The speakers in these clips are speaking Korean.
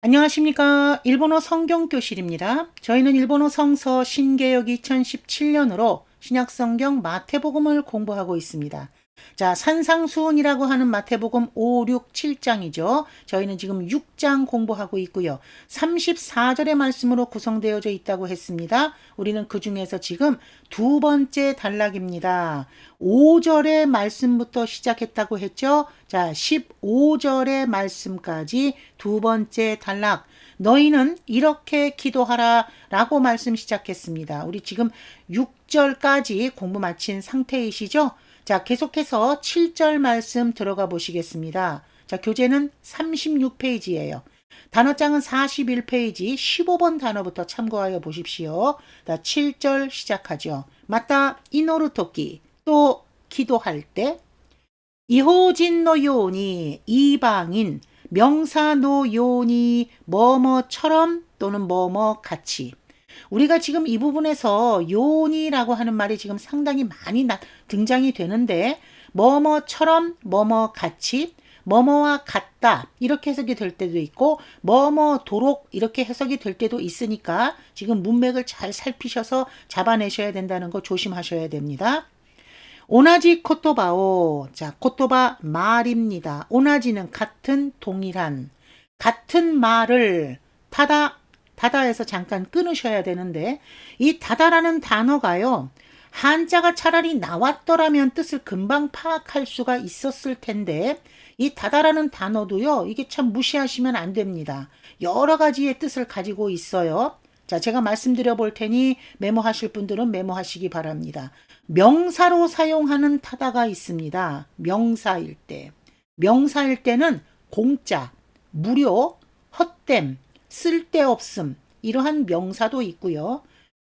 안녕하십니까. 일본어 성경교실입니다. 저희는 일본어 성서 신개역 2017년으로 신약성경 마태복음을 공부하고 있습니다. 자, 산상수훈이라고 하는 마태복음 5, 6, 7장이죠. 저희는 지금 6장 공부하고 있고요. 34절의 말씀으로 구성되어져 있다고 했습니다. 우리는 그 중에서 지금 두 번째 단락입니다. 5절의 말씀부터 시작했다고 했죠. 자, 15절의 말씀까지 두 번째 단락. 너희는 이렇게 기도하라 라고 말씀 시작했습니다. 우리 지금 6절까지 공부 마친 상태이시죠? 자, 계속해서 7절 말씀 들어가 보시겠습니다. 자, 교재는 36페이지예요. 단어장은 41페이지 15번 단어부터 참고하여 보십시오. 자, 7절 시작하죠. 맞다, 이노르토끼. 또 기도할 때 이호진노 요니 이방인 명사노 요니 뭐뭐처럼 또는 뭐뭐 같이. 우리가 지금 이 부분에서 요니라고 하는 말이 지금 상당히 많이 등장이 되는데 뭐뭐처럼 뭐뭐 같이 뭐뭐와 같다 이렇게 해석이 될 때도 있고 뭐뭐도록 이렇게 해석이 될 때도 있으니까 지금 문맥을 잘 살피셔서 잡아내셔야 된다는 거 조심하셔야 됩니다. 오나지 코토바오. 자, 코토바 말입니다. 오나지는 같은, 동일한. 같은 말을 다다에서 잠깐 끊으셔야 되는데 이 다다라는 단어가요. 한자가 차라리 나왔더라면 뜻을 금방 파악할 수가 있었을 텐데 이 다다라는 단어도요. 이게 참 무시하시면 안 됩니다. 여러 가지의 뜻을 가지고 있어요. 자, 제가 말씀드려 볼 테니 메모하실 분들은 메모하시기 바랍니다. 명사로 사용하는 타다가 있습니다. 명사일 때. 명사일 때는 공짜, 무료, 헛됨, 쓸데없음 이러한 명사도 있고요.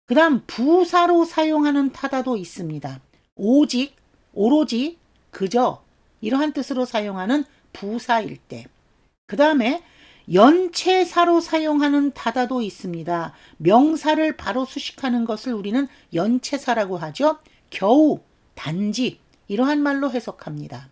그 다음 부사로 사용하는 타다도 있습니다. 오직, 오로지, 그저 이러한 뜻으로 사용하는 부사일 때. 그 다음에 연체사로 사용하는 타다도 있습니다. 명사를 바로 수식하는 것을 우리는 연체사라고 하죠. 겨우, 단지 이러한 말로 해석합니다.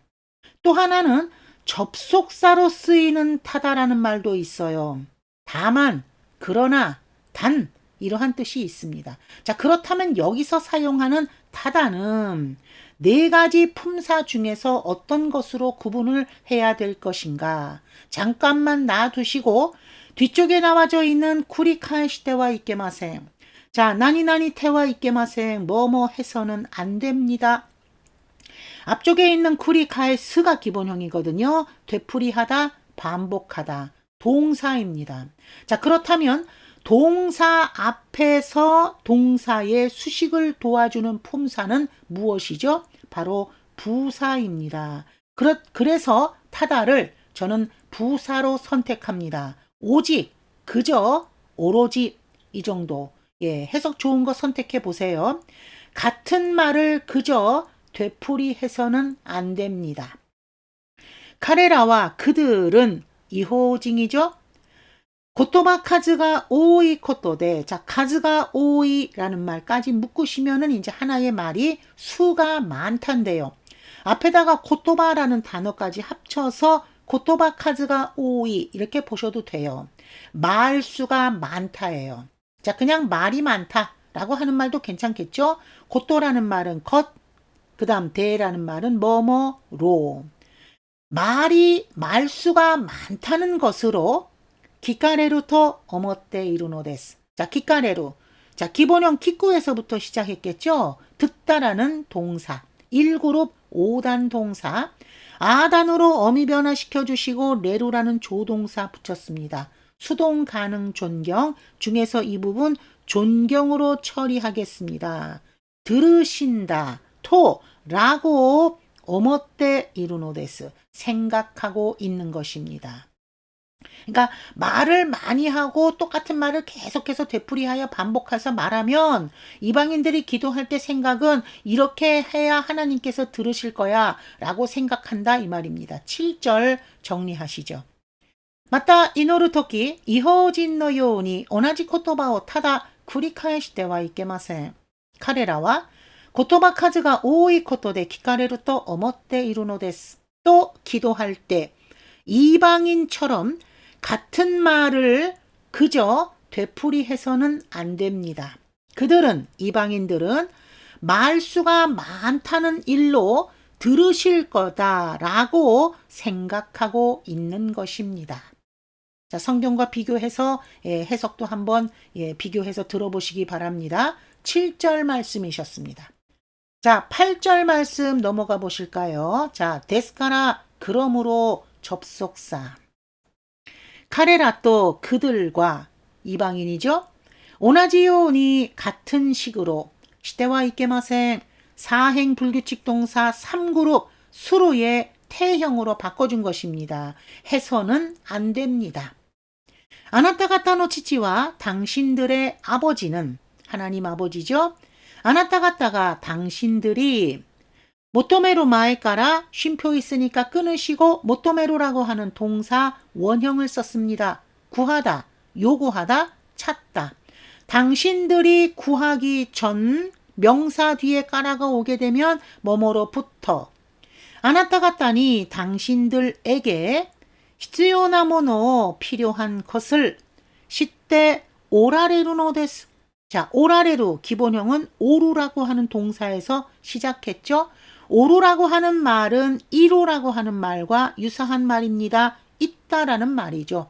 또 하나는 접속사로 쓰이는 타다라는 말도 있어요. 다만, 그러나, 단 이러한 뜻이 있습니다. 자, 그렇다면 여기서 사용하는 타다는 네 가지 품사 중에서 어떤 것으로 구분을 해야 될 것인가? 잠깐만 놔두시고 뒤쪽에 나와져 있는 쿠리카에 시대와 이케마생. 자, 나니나니 태와 이케마생 뭐뭐 해서는 안 됩니다. 앞쪽에 있는 쿠리카의 스가 기본형이거든요. 되풀이하다, 반복하다. 동사입니다. 자, 그렇다면 동사 앞에서 동사의 수식을 도와주는 품사는 무엇이죠? 바로 부사입니다. 그래서 타다를 저는 부사로 선택합니다. 오직, 그저, 오로지 이 정도. 예, 해석 좋은 거 선택해 보세요. 같은 말을 그저 되풀이해서는 안 됩니다. 카레라와 그들은 이호징이죠. 고토바 카즈가 오이 코토데, 자, 카즈가 오이라는 말까지 묶으시면은 이제 하나의 말이 수가 많단데요. 앞에다가 고토바라는 단어까지 합쳐서 고토바 카즈가 오이 이렇게 보셔도 돼요. 말수가 많다예요. 자, 그냥 말이 많다라고 하는 말도 괜찮겠죠? 고토라는 말은 것, 그 다음 대라는 말은 뭐뭐로. 말수가 많다는 것으로 기카레루토 어머떼 이루노데스. 자, 기카레루. 자, 기본형 키쿠에서부터 시작했겠죠? 듣다라는 동사. 1그룹 5단 동사. 아단으로 어미 변화시켜 주시고 레루라는 조동사 붙였습니다. 수동 가능 존경 중에서 이 부분 존경으로 처리하겠습니다. 들으신다. 토라고 어머떼 이루노데스. 생각하고 있는 것입니다. 그러니까 말을 많이 하고 똑같은 말을 계속해서 되풀이하여 반복해서 말하면 이방인들이 기도할 때 생각은 이렇게 해야 하나님께서 들으실 거야 라고 생각한다 이 말입니다. 7절 정리하시죠. 맞다 이노르 토끼 이호진노 요우니 오나지 코토바오 타다 쿠리카에시테와 이케마센. 카레라와 고토바 카즈가 오이 코토데 기카레루 또 어머떼 이루노데스. 또 기도할 때 이방인처럼 같은 말을 그저 되풀이해서는 안 됩니다. 그들은, 이방인들은 말수가 많다는 일로 들으실 거다라고 생각하고 있는 것입니다. 자, 성경과 비교해서 해석도 한번 비교해서 들어보시기 바랍니다. 7절 말씀이셨습니다. 자, 8절 말씀 넘어가 보실까요? 자, 데스카라 그러므로 접속사. 카레라 또 그들과 이방인이죠. 오나지요니 같은 식으로 시대와 이케마생 사행 불규칙 동사 3그룹 수로의 태형으로 바꿔준 것입니다. 해서는 안 됩니다. 아나타가타노 치치와 당신들의 아버지는 하나님 아버지죠. 아나타가타가 당신들이 모토메로 마에까라 쉼표 있으니까 끊으시고 모토메로라고 하는 동사 원형을 썼습니다. 구하다, 요구하다, 찾다. 당신들이 구하기 전 명사 뒤에 까라가 오게 되면 뭐뭐로부터 아나타가타니 당신들에게 히츠요나모노 필요한 것을 시때 오라레루노 데스. 자, 오라레루 기본형은 오루라고 하는 동사에서 시작했죠. 오루라고 하는 말은 이루라고 하는 말과 유사한 말입니다. 있다라는 말이죠.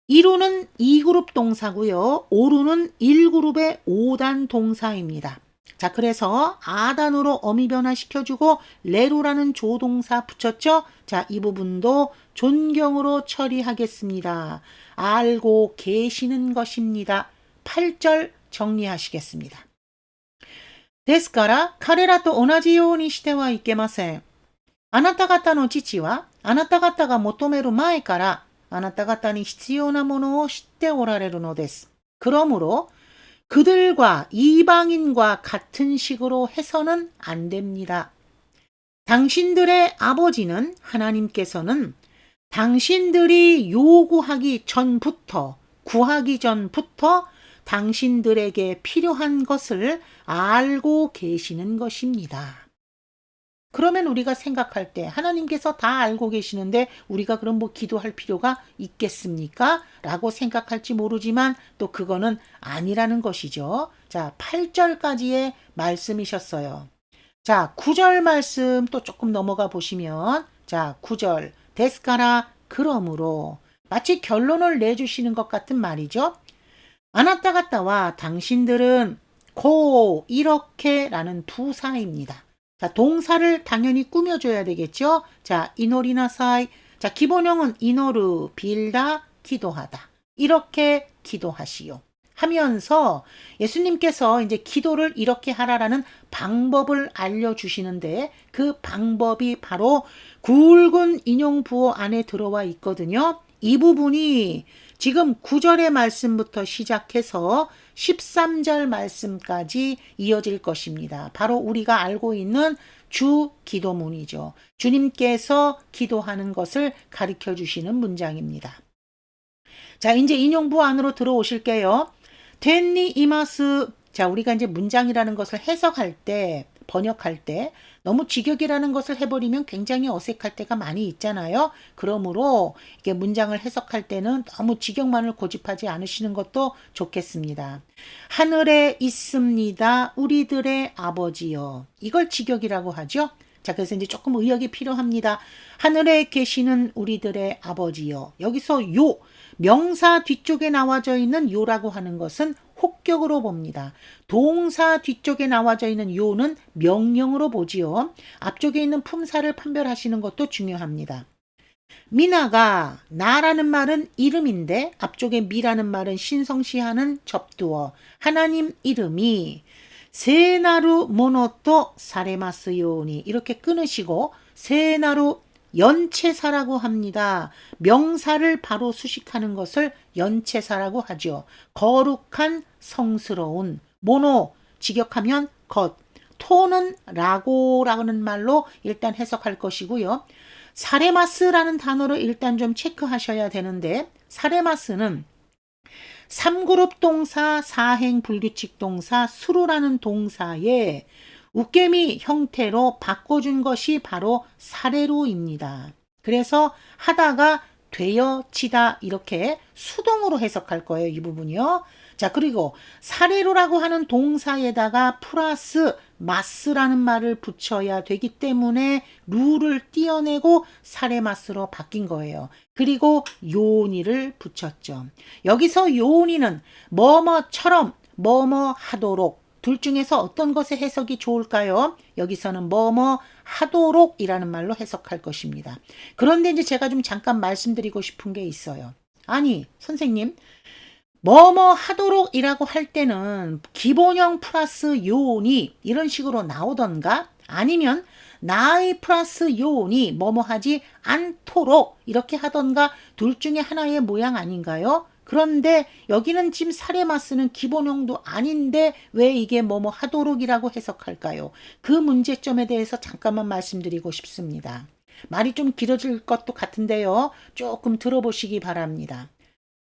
이루는 2그룹 동사고요. 오루는 1그룹의 5단 동사입니다. 자, 그래서 아단으로 어미 변화시켜주고 레루라는 조동사 붙였죠. 자, 이 부분도 존경으로 처리하겠습니다. 알고 계시는 것입니다. 8절 정리하시겠습니다. ですから彼らと同じようにしてはいけません。あなた方の父はあなた方が求める前からあなた方に必要なものを知っておられるのです。그러므로 그들과 이방인과 같은 식으로 해서는 안 됩니다. 당신들의 아버지는 하나님께서는 당신들이 요구하기 전부터, 구하기 전부터 당신들에게 필요한 것을 알고 계시는 것입니다. 그러면 우리가 생각할 때 하나님께서 다 알고 계시는데 우리가 그럼 뭐 기도할 필요가 있겠습니까? 라고 생각할지 모르지만 또 그거는 아니라는 것이죠. 자, 8절까지의 말씀이셨어요. 자, 9절 말씀 또 조금 넘어가 보시면 자, 9절 데스카라 그러므로 마치 결론을 내주시는 것 같은 말이죠. 아나타가타와 당신들은 고 이렇게 라는 부사입니다. 자, 동사를 당연히 꾸며줘야 되겠죠. 자, 이노리나사이. 자, 기본형은 이노르, 빌다, 기도하다. 이렇게 기도하시오. 하면서 예수님께서 이제 기도를 이렇게 하라라는 방법을 알려주시는데 그 방법이 바로 굵은 인용 부호 안에 들어와 있거든요. 이 부분이 지금 9절의 말씀부터 시작해서 13절 말씀까지 이어질 것입니다. 바로 우리가 알고 있는 주 기도문이죠. 주님께서 기도하는 것을 가르쳐 주시는 문장입니다. 자, 이제 인용부 안으로 들어오실게요. 텐니 이마스. 자, 우리가 이제 문장이라는 것을 해석할 때, 번역할 때 너무 직역이라는 것을 해버리면 굉장히 어색할 때가 많이 있잖아요. 그러므로 이게 문장을 해석할 때는 너무 직역만을 고집하지 않으시는 것도 좋겠습니다. 하늘에 있습니다. 우리들의 아버지요. 이걸 직역이라고 하죠. 자, 그래서 이제 조금 의역이 필요합니다. 하늘에 계시는 우리들의 아버지요. 여기서 요 명사 뒤쪽에 나와져 있는 요라고 하는 것은 혹격으로 봅니다. 동사 뒤쪽에 나와져 있는 요는 명령으로 보지요. 앞쪽에 있는 품사를 판별하시는 것도 중요합니다. 미나가 나라는 말은 이름인데 앞쪽에 미라는 말은 신성시하는 접두어. 하나님 이름이 세나루 모노토 사레마스요니 이렇게 끊으시고 세나루 연체사라고 합니다. 명사를 바로 수식하는 것을 연체사라고 하죠. 거룩한 성스러운 모노 직역하면 것 토는 라고라는 말로 일단 해석할 것이고요. 사레마스라는 단어를 일단 좀 체크하셔야 되는데 사레마스는 3그룹 동사, 사행 불규칙 동사, 수로라는 동사에 웃개미 형태로 바꿔준 것이 바로 사레로입니다. 그래서 하다가 되어지다 이렇게 수동으로 해석할 거예요. 이 부분이요. 자, 그리고 사례로라고 하는 동사에다가 플러스 마스라는 말을 붙여야 되기 때문에 루를 띄어내고 사례마스로 바뀐 거예요. 그리고 요니를 붙였죠. 여기서 요니는 뭐뭐처럼 뭐뭐 하도록 둘 중에서 어떤 것의 해석이 좋을까요? 여기서는 뭐뭐 하도록 이라는 말로 해석할 것입니다. 그런데 이제 제가 좀 잠깐 말씀드리고 싶은 게 있어요. 아니, 선생님, 뭐뭐 하도록 이라고 할 때는 기본형 플러스 요온이 이런 식으로 나오던가 아니면 나의 플러스 요온이 뭐뭐 하지 않도록 이렇게 하던가 둘 중에 하나의 모양 아닌가요? 그런데 여기는 지금 사례마스는 기본형도 아닌데 왜 이게 뭐뭐 하도록이라고 해석할까요? 그 문제점에 대해서 잠깐만 말씀드리고 싶습니다. 말이 좀 길어질 것도 같은데요. 조금 들어보시기 바랍니다.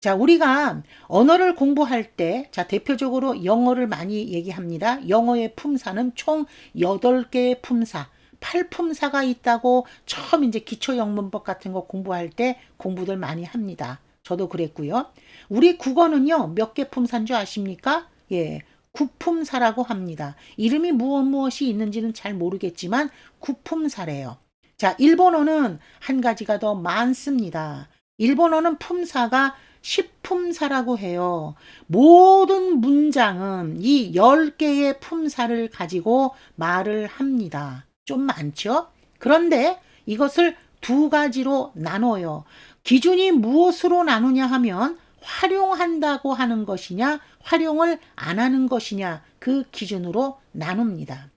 자, 우리가 언어를 공부할 때, 자, 대표적으로 영어를 많이 얘기합니다. 영어의 품사는 총 8개의 품사, 8품사가 있다고 처음 이제 기초영문법 같은 거 공부할 때 공부들 많이 합니다. 저도 그랬고요. 우리 국어는요, 몇 개 품사인 줄 아십니까? 예, 9품사라고 합니다. 이름이 무엇이 있는지는 잘 모르겠지만 9품사래요. 자, 일본어는 한 가지가 더 많습니다. 일본어는 품사가 10품사라고 해요. 모든 문장은 이 10개의 품사를 가지고 말을 합니다. 좀 많죠? 그런데 이것을 두 가지로 나눠요. 기준이 무엇으로 나누냐 하면 활용한다고 하는 것이냐, 활용을 안 하는 것이냐, 그 기준으로 나눕니다.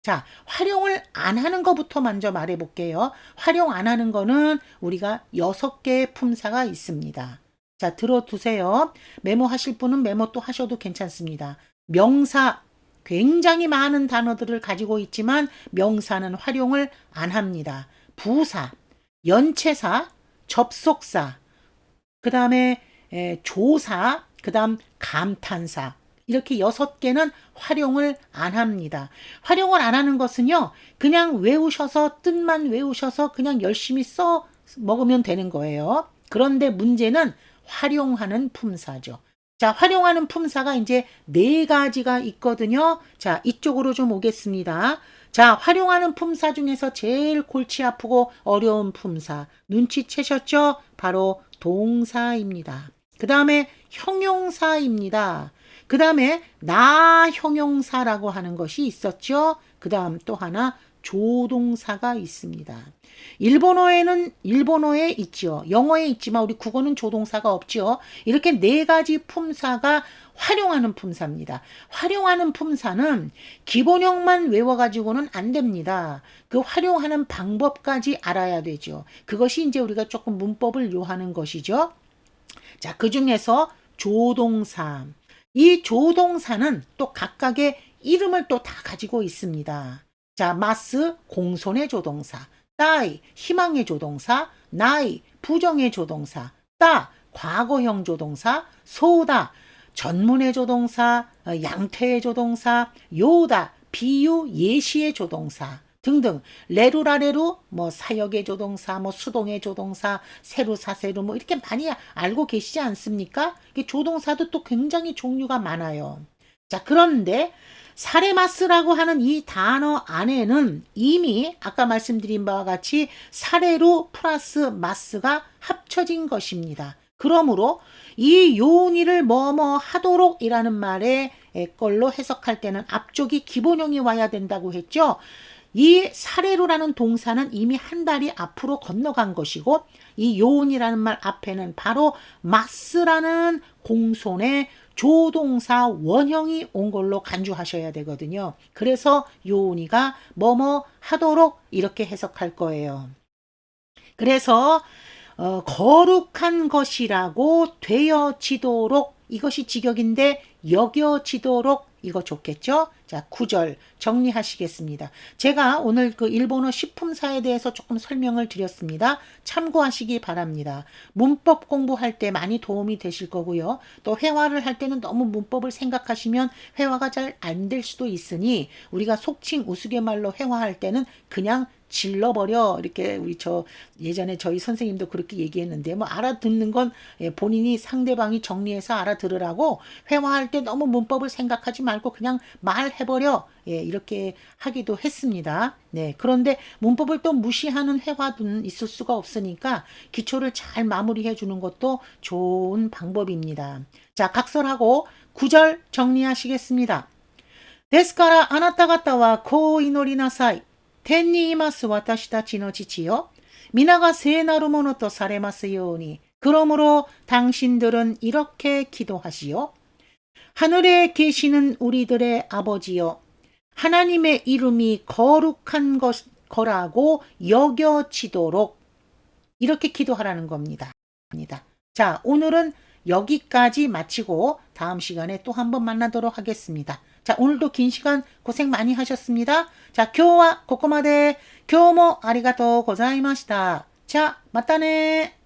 자, 활용을 안 하는 것부터 먼저 말해 볼게요. 활용 안 하는 거는 우리가 6개의 품사가 있습니다. 자, 들어두세요. 메모하실 분은 메모 또 하셔도 괜찮습니다. 명사, 굉장히 많은 단어들을 가지고 있지만 명사는 활용을 안 합니다. 부사, 연체사, 접속사, 그 다음에 조사, 그 다음 감탄사. 이렇게 6개는 활용을 안 합니다. 활용을 안 하는 것은요, 그냥 외우셔서 뜻만 외우셔서 그냥 열심히 써 먹으면 되는 거예요. 그런데 문제는 활용하는 품사죠. 자, 활용하는 품사가 이제 4가지가 있거든요. 자, 이쪽으로 좀 오겠습니다. 자, 활용하는 품사 중에서 제일 골치 아프고 어려운 품사. 눈치채셨죠? 바로 동사입니다. 그 다음에 형용사입니다. 그 다음에 나 형용사라고 하는 것이 있었죠. 그 다음 또 하나 조동사가 있습니다. 일본어에 있죠. 영어에 있지만 우리 국어는 조동사가 없죠. 이렇게 4가지 품사가 활용하는 품사입니다. 활용하는 품사는 기본형만 외워가지고는 안 됩니다. 그 활용하는 방법까지 알아야 되죠. 그것이 이제 우리가 조금 문법을 요하는 것이죠. 자, 그 중에서 조동사. 이 조동사는 또 각각의 이름을 또 다 가지고 있습니다. 자, 마스 공손의 조동사, 따이 희망의 조동사, 나이 부정의 조동사, 따 과거형 조동사, 소다 전문의 조동사, 양태의 조동사, 요다 비유 예시의 조동사 등등. 레루라레루 뭐 사역의 조동사, 뭐 수동의 조동사, 세루 사세루 뭐 이렇게 많이 알고 계시지 않습니까? 조동사도 또 굉장히 종류가 많아요. 자, 그런데 사레마스라고 하는 이 단어 안에는 이미 아까 말씀드린 바와 같이 사레로 플러스 마스가 합쳐진 것입니다. 그러므로 이 요니를 뭐뭐 하도록 이라는 말의 걸로 해석할 때는 앞쪽이 기본형이 와야 된다고 했죠. 이 사레로라는 동사는 이미 한 달이 앞으로 건너간 것이고 이 요온이라는 말 앞에는 바로 마스라는 공손의 조동사 원형이 온 걸로 간주하셔야 되거든요. 그래서 요온이가 뭐뭐 하도록 이렇게 해석할 거예요. 그래서 거룩한 것이라고 되어지도록 이것이 직역인데 여겨지도록 이거 좋겠죠? 자, 구절 정리하시겠습니다. 제가 오늘 그 일본어 식품사에 대해서 조금 설명을 드렸습니다. 참고하시기 바랍니다. 문법 공부할 때 많이 도움이 되실 거고요. 또 회화를 할 때는 너무 문법을 생각하시면 회화가 잘 안 될 수도 있으니 우리가 속칭 우스갯말로 회화할 때는 그냥 질러버려. 이렇게 예전에 저희 선생님도 그렇게 얘기했는데 뭐 알아듣는 건 본인이 상대방이 정리해서 알아들으라고 회화할 때 너무 문법을 생각하지 말고 그냥 말해버려. 이렇게 하기도 했습니다. 네. 그런데 문법을 또 무시하는 회화는 있을 수가 없으니까 기초를 잘 마무리해 주는 것도 좋은 방법입니다. 자, 각설하고 구절 정리하시겠습니다. ですからあなた方はこう祈りなさい。天にいます私たちの父よ。皆が聖なるものとされますように。그러므로 당신들은 이렇게 기도하시오. 하늘에 계시는 우리들의 아버지여. 하나님의 이름이 거룩한 거라고 여겨지도록 이렇게 기도하라는 겁니다. 자, 오늘은 여기까지 마치고 다음 시간에 또 한번 만나도록 하겠습니다. 자, 오늘도 긴 시간 고생 많이 하셨습니다. 자, 今日はここまで。今日もありがとうございました。じゃあ、またね。